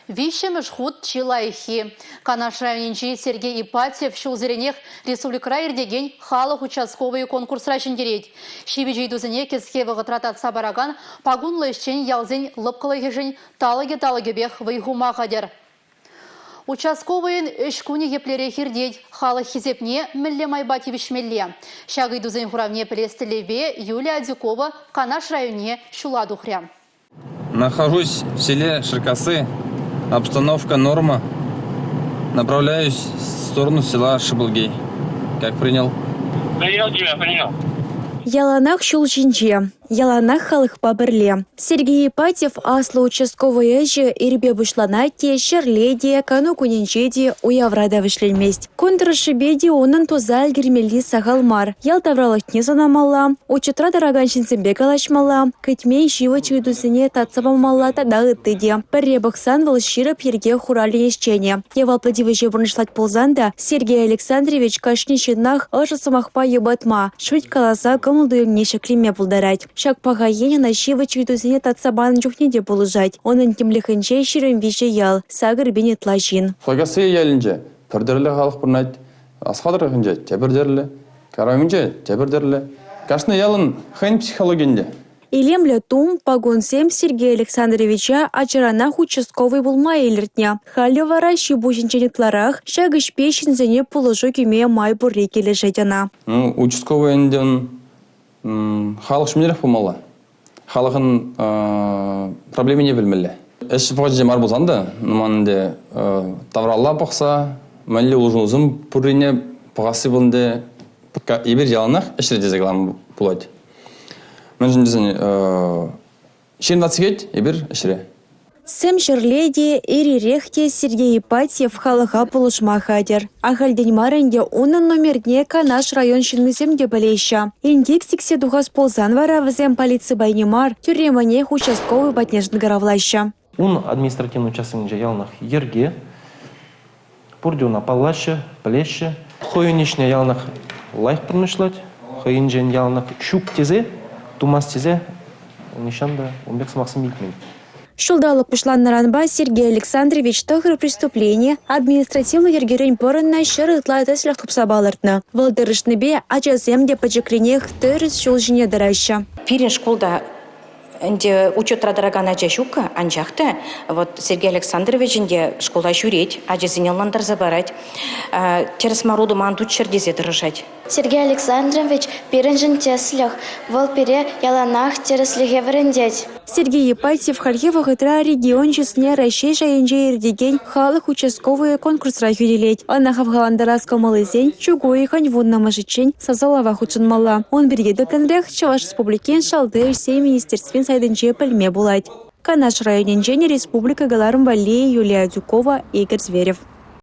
Вишемеш худ чилайхи. Канаш районинчи Сергей Ипатьев шулзеренех республика ердеген халық участковый конкурс рашындерет. Шибиджей дузыне кесхевы ғытратат сабараган пагунлы ішчен ялзен лыпқылы ежен талыге бех вайхума қадер. Участковыйын үшкуне еплере хирдеть, халық хизепне мілле майбатевич мілле. Шагы дузын хуравне пілестілеве Юлия Дюкова Канаш районе шуладухря. Нахожусь в селе Ширкасы. Обстановка норма. Направляюсь в сторону села Шибылгей. Как принял? Принял тебя, принял. Яланах шулчинче. Яланах халық пабірле. Сергей Ипатьев аслы участковый әжі ирбе бұшланатте, шерледе, кану күненчеде уяврада вішленмест. Контрашыбеде оның тоза әлгірмелі сағалмар. Ял тавралық не занамалла, учетра дараганшынсынбе калашмалла, күтмей живы чүйдусыне татсабамалла тадағыт тыде. Бірре бұқсан выл ширып ерге хурали ешчене. Евал плодивыжы вырнышлать ползанда Сергей Александрович кашнищынах ыжы самахпа ебатма. Шуть каласа кымылдуем неше климе пулдарать. Шак пағайене на шивы чүйдусыне татсабан жүхнеде болужать. Оның кемліхінче ширым виже ял, сағыр бенет лажин. Фагасы елінже, пірдірлі халық бұрнайд, асқадырғынже, тебірдерлі, караминже, тебірдерлі. Кашны ялын хэн психологинде. Илемле тум пагонсем Сергей Александровича ачаранах участковый булмай еліртне. Халі вара шибушинченитларах шагыш пешінзене положу кеме май бурри келешетена. Участковый әнден халық шымнерек болмалы. Халықын проблемі не білмелі. Әші пағаджы мар болсанды, нұманынде тавралла бақса, мәлі ұлжынызым пұррине пағасы болынде ебір яланақ әшірі дезеглам болады. Мен жүндізін шерін атсығет ебір әшірі. Сэм шерледе ирирехте Сергей Ипатьев халыға полушма хадер. Ахальден маренде оның номерне Канаш район шинныземде білейші. Индик сиксе дұғас ползан вара візем полиция байнемар, тюреманех участковый батнежн гаравлайшы. Он административный участок ялнах ерге, пурдюна паллашы, плеші, хойынешне ялнах лайх пырнышлать, хойынжен ялнах шук тезе, тумас тезе, нишанда умбек самақсын билтмен. Шулдалық пушланнаранба Сергей Александрович тохыр преступление административный ергерень порынна шырытлай тәсілік тұпсабалыртны. Валдырышныбе ачаземде пачекренех түріс шулжыне дараща. Пирин школда учет радараган ача шука, анжақты, вот Сергей Александрович инде школда шуреть, ача зенеландар забарать, через маруду мантут чердезе дырыжать. Сергей Александрович пиринжин теслях, вол пире яланах тереслиге врендеть. Сергей Ипатьев хальева хытра регион чесне Рашей шайынже ердеген халық участковые конкурс райюделеть. Она хавгаландараска малызень, чугуи ханьвунна мажичень, сазалава хучынмала. Он бергеді кенрех Чаваш республикен шалды сей министерствен сайдынче пельме булать. Канаш районенчене республика Галарым Валлии Юлия Дюкова, Игорь Зверев.